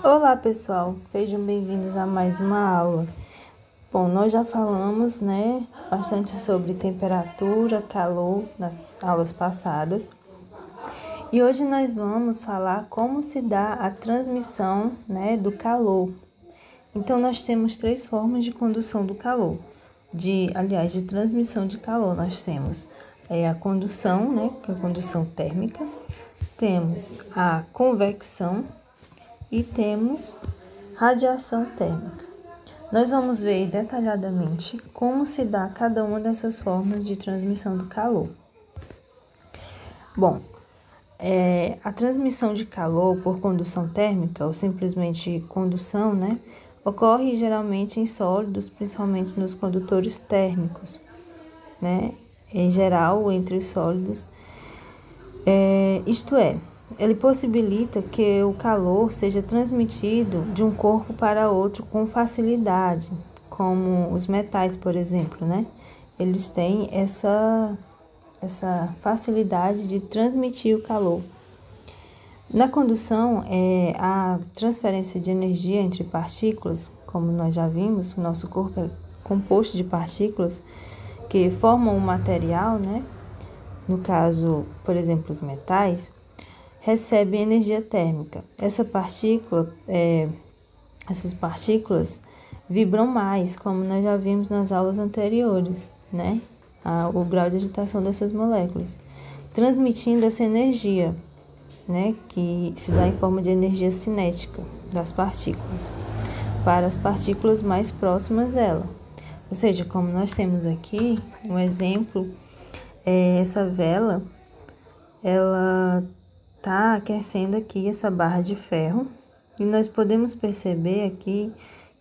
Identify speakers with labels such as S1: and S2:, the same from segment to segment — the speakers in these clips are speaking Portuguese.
S1: Olá pessoal, sejam bem-vindos a mais uma aula. Bom, nós já falamos, bastante sobre temperatura, calor nas aulas passadas. E hoje nós vamos falar como se dá a transmissão, do calor. Então nós temos três formas de condução do calor. De transmissão de calor, nós temos a condução, que é a condução térmica. Temos a convecção e temos radiação térmica. Nós vamos ver detalhadamente como se dá cada uma dessas formas de transmissão do calor. Bom, a transmissão de calor por condução térmica, ou simplesmente condução, ocorre geralmente em sólidos, principalmente nos condutores térmicos, em geral, entre os sólidos, ele possibilita que o calor seja transmitido de um corpo para outro com facilidade, como os metais, por exemplo, Eles têm essa facilidade de transmitir o calor. Na condução, a transferência de energia entre partículas, como nós já vimos, o nosso corpo é composto de partículas que formam um material, No caso, por exemplo, os metais, recebem energia térmica. Essas partículas vibram mais, como nós já vimos nas aulas anteriores, O grau de agitação dessas moléculas, transmitindo essa energia, que se dá em forma de energia cinética das partículas, para as partículas mais próximas dela. Ou seja, como nós temos aqui um exemplo, essa vela, ela está aquecendo aqui essa barra de ferro, e nós podemos perceber aqui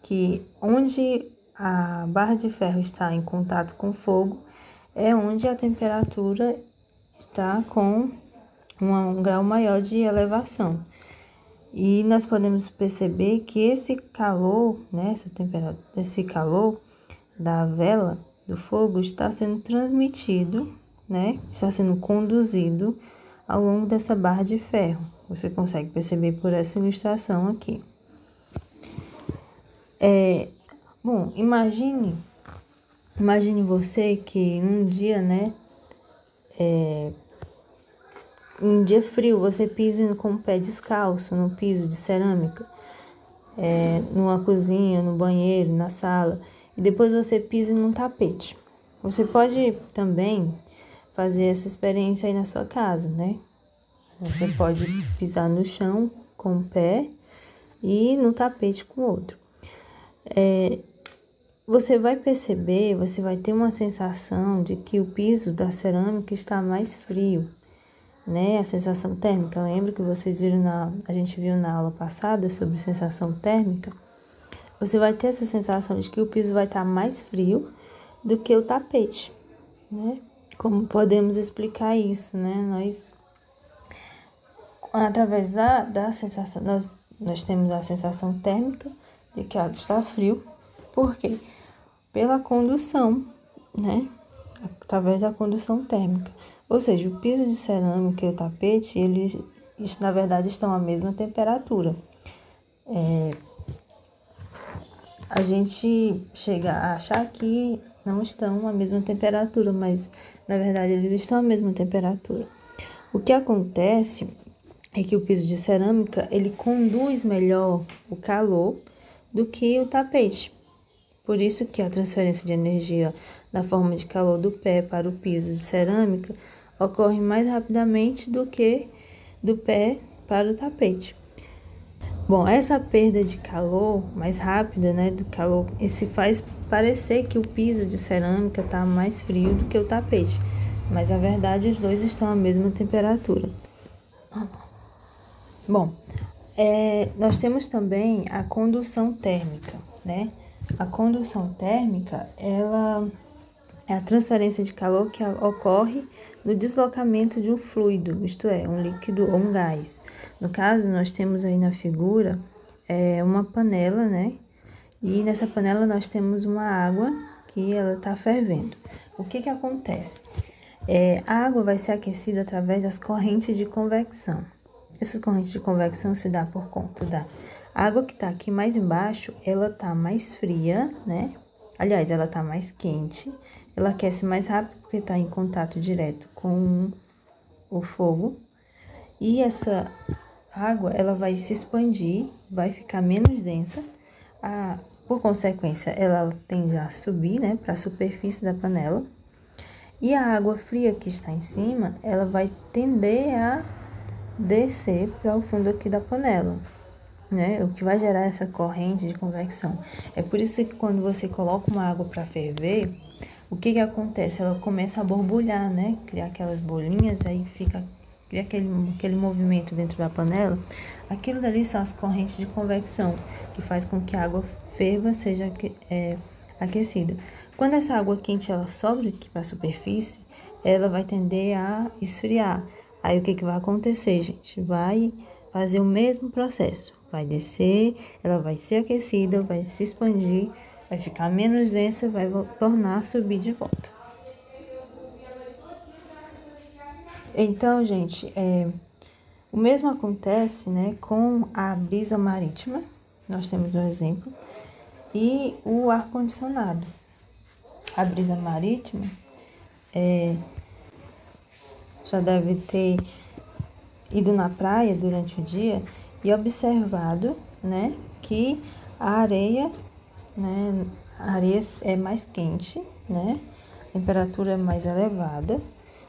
S1: que onde a barra de ferro está em contato com o fogo é onde a temperatura está com um grau maior de elevação. E nós podemos perceber que esse calor, esse calor da vela, do fogo, está sendo transmitido, está sendo conduzido ao longo dessa barra de ferro. Você consegue perceber por essa ilustração aqui. Bom, imagine você que um dia, um dia frio, você pisa com o pé descalço no piso de cerâmica, numa cozinha, no banheiro, na sala, e depois você pisa num tapete. Você pode também fazer essa experiência aí na sua casa, Você pode pisar no chão com o pé e no tapete com o outro. Você vai perceber, você vai ter uma sensação de que o piso da cerâmica está mais frio, A sensação térmica, lembra que vocês viram a gente viu na aula passada sobre sensação térmica? Você vai ter essa sensação de que o piso vai estar mais frio do que o tapete, Como podemos explicar isso, Nós, através da sensação, nós temos a sensação térmica de que algo está frio. Por quê? Pela condução, Através da condução térmica. Ou seja, o piso de cerâmica e o tapete, eles na verdade estão à mesma temperatura. A gente chega a achar que não estão à mesma temperatura, mas na verdade eles estão à mesma temperatura. O que acontece é que o piso de cerâmica, ele conduz melhor o calor do que o tapete. Por isso que a transferência de energia na forma de calor do pé para o piso de cerâmica ocorre mais rapidamente do que do pé para o tapete. Bom, essa perda de calor mais rápida, do calor, se faz parecer que o piso de cerâmica está mais frio do que o tapete, mas na verdade os dois estão à mesma temperatura. Bom, nós temos também a condução térmica, A condução térmica, ela é a transferência de calor que ocorre no deslocamento de um fluido, isto é, um líquido ou um gás. No caso, nós temos aí na figura uma panela, E nessa panela nós temos uma água que ela está fervendo. O que acontece? A água vai ser aquecida através das correntes de convecção. Essas correntes de convecção se dá por conta da A água que está aqui mais embaixo, ela tá mais fria, né? Aliás, ela tá mais quente. Ela aquece mais rápido porque está em contato direto com o fogo. E essa água, ela vai se expandir, vai ficar menos densa. Por consequência, ela tende a subir, né, para a superfície da panela. E a água fria que está em cima, ela vai tender a descer para o fundo aqui da panela, né? O que vai gerar essa corrente de convecção. É por isso que quando você coloca uma água para ferver, o que acontece? Ela começa a borbulhar, né? Criar aquelas bolinhas, aí cria aquele movimento dentro da panela. Aquilo dali são as correntes de convecção, que faz com que a água ferva, seja aquecida. Quando essa água quente ela sobe aqui para a superfície, ela vai tender a esfriar. Aí o que vai acontecer, gente? Vai fazer o mesmo processo. Vai descer, ela vai ser aquecida, vai se expandir, vai ficar menos densa, vai tornar a subir de volta. Então, gente, o mesmo acontece, né, com a brisa marítima, nós temos um exemplo, e o ar-condicionado. A brisa marítima já deve ter ido na praia durante o dia e observado, né, que a areia é mais quente, né, a temperatura é mais elevada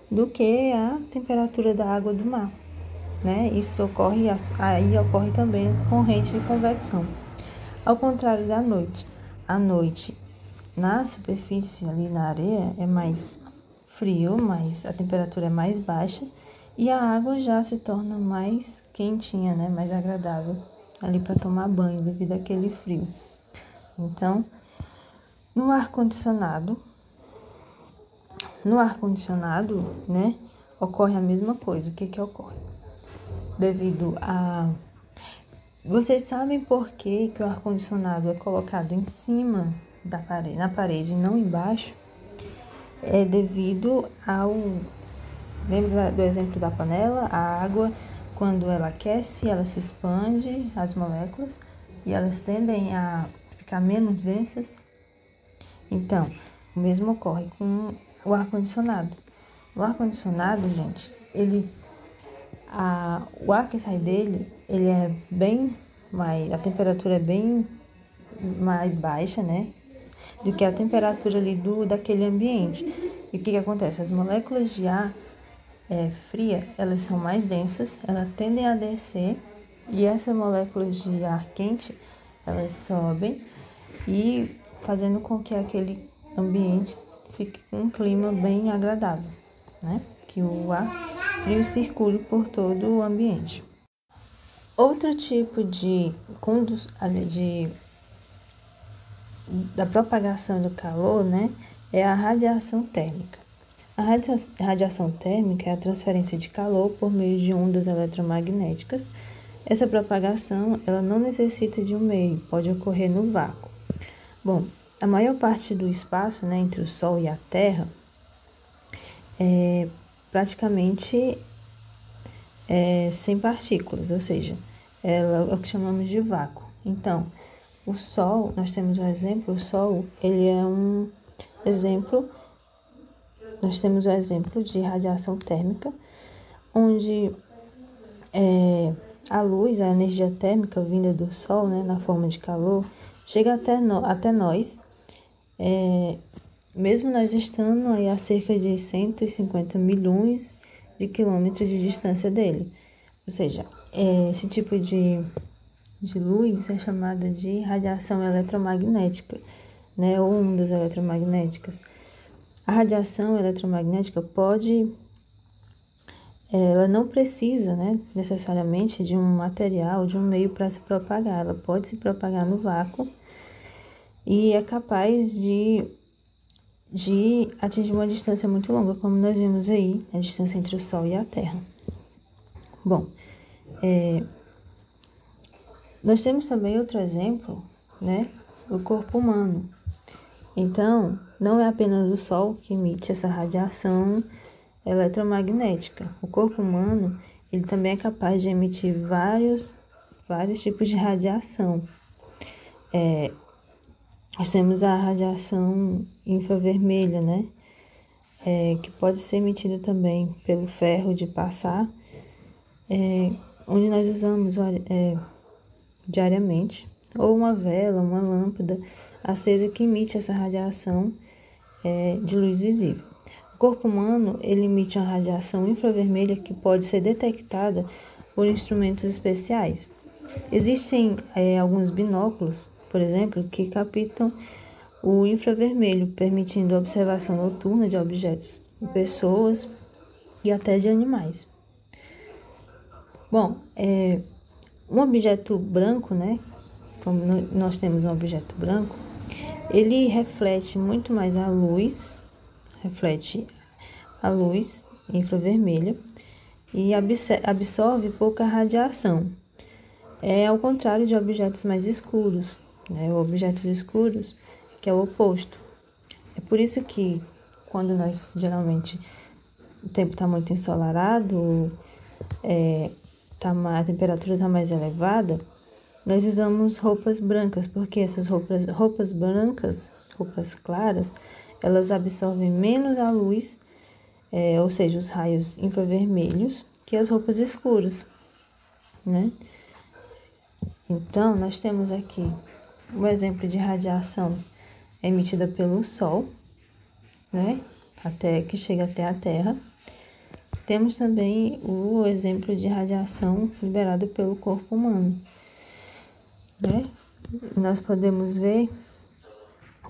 S1: do que a temperatura da água do mar, né? Isso ocorre, aí ocorre também a corrente de convecção. Ao contrário da noite, à noite na superfície ali na areia é mais frio, mas a temperatura é mais baixa e a água já se torna mais quentinha, né? Mais agradável ali para tomar banho devido àquele frio. Então, no ar-condicionado, né, ocorre a mesma coisa. O que ocorre? Devido a... Vocês sabem por que o ar-condicionado é colocado em cima da parede, na parede e não embaixo? É devido ao... Lembra do exemplo da panela? A água, quando ela aquece, ela se expande, as moléculas, e elas tendem a ficar menos densas. Então, o mesmo ocorre com o ar-condicionado. O ar-condicionado, gente, o ar que sai dele, ele é bem mais, a temperatura é bem mais baixa, né, do que a temperatura ali daquele ambiente. E o que acontece? As moléculas de ar fria, elas são mais densas, elas tendem a descer, e essas moléculas de ar quente, elas sobem e fazendo com que aquele ambiente fique com um clima bem agradável, né? Que o ar frio circule por todo o ambiente. Outro tipo da propagação do calor, né, é a radiação térmica. A radiação térmica é a transferência de calor por meio de ondas eletromagnéticas. Essa propagação, ela não necessita de um meio, pode ocorrer no vácuo. Bom, a maior parte do espaço, né, entre o Sol e a Terra é praticamente sem partículas, ou seja, ela é o que chamamos de vácuo. Então, o Sol, nós temos um exemplo, o Sol, ele é um exemplo, nós temos um exemplo de radiação térmica, onde a luz, a energia térmica vinda do Sol, né, na forma de calor, chega até nós, mesmo nós estando aí a cerca de 150 milhões de quilômetros de distância dele. Ou seja, esse tipo de luz é chamada de radiação eletromagnética, né, ou ondas eletromagnéticas. A radiação eletromagnética ela não precisa, né, necessariamente de um material, de um meio para se propagar. Ela pode se propagar no vácuo e é capaz de atingir uma distância muito longa, como nós vimos aí, a distância entre o Sol e a Terra. Bom, nós temos também outro exemplo, né, o corpo humano. Então, não é apenas o Sol que emite essa radiação eletromagnética. O corpo humano, ele também é capaz de emitir vários vários tipos de radiação. Nós temos a radiação infravermelha, né? Que pode ser emitida também pelo ferro de passar, onde nós usamos diariamente, ou uma vela, uma lâmpada acesa que emite essa radiação de luz visível. O corpo humano, ele emite uma radiação infravermelha que pode ser detectada por instrumentos especiais. Existem alguns binóculos, por exemplo, que captam o infravermelho, permitindo a observação noturna de objetos, de pessoas e até de animais. Bom, um objeto branco, né? Como nós temos um objeto branco, ele reflete muito mais a luz, infravermelha e absorve pouca radiação. Ao contrário de objetos mais escuros, né? Objetos escuros, que é o oposto. É por isso que quando nós, geralmente, o tempo está muito ensolarado, a temperatura está mais elevada, nós usamos roupas brancas, porque essas roupas brancas, roupas claras, elas absorvem menos a luz, ou seja, os raios infravermelhos, que as roupas escuras, né? Então, nós temos aqui um exemplo de radiação emitida pelo Sol, né? Que chega até a Terra. Temos também o exemplo de radiação liberada pelo corpo humano, né? Nós podemos ver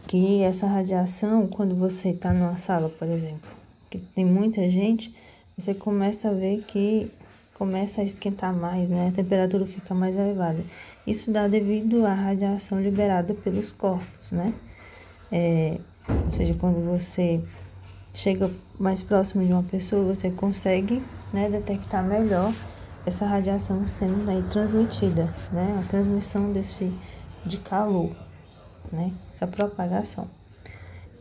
S1: que essa radiação, quando você está numa sala, por exemplo, que tem muita gente, você começa a ver que começa a esquentar mais, né? A temperatura fica mais elevada. Isso dá devido à radiação liberada pelos corpos, né? Ou seja, quando você chega mais próximo de uma pessoa, você consegue, né, detectar melhor essa radiação sendo aí transmitida, né? A transmissão de calor, né? Essa propagação.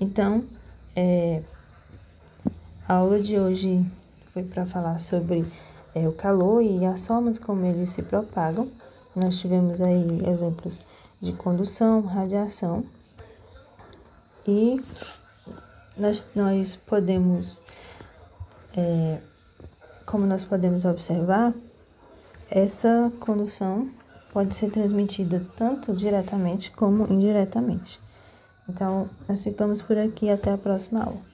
S1: Então, a aula de hoje foi para falar sobre o calor e as formas como eles se propagam. Nós tivemos aí exemplos de condução, radiação, e nós podemos, como nós podemos observar, essa condução pode ser transmitida tanto diretamente como indiretamente. Então, nós ficamos por aqui, até a próxima aula.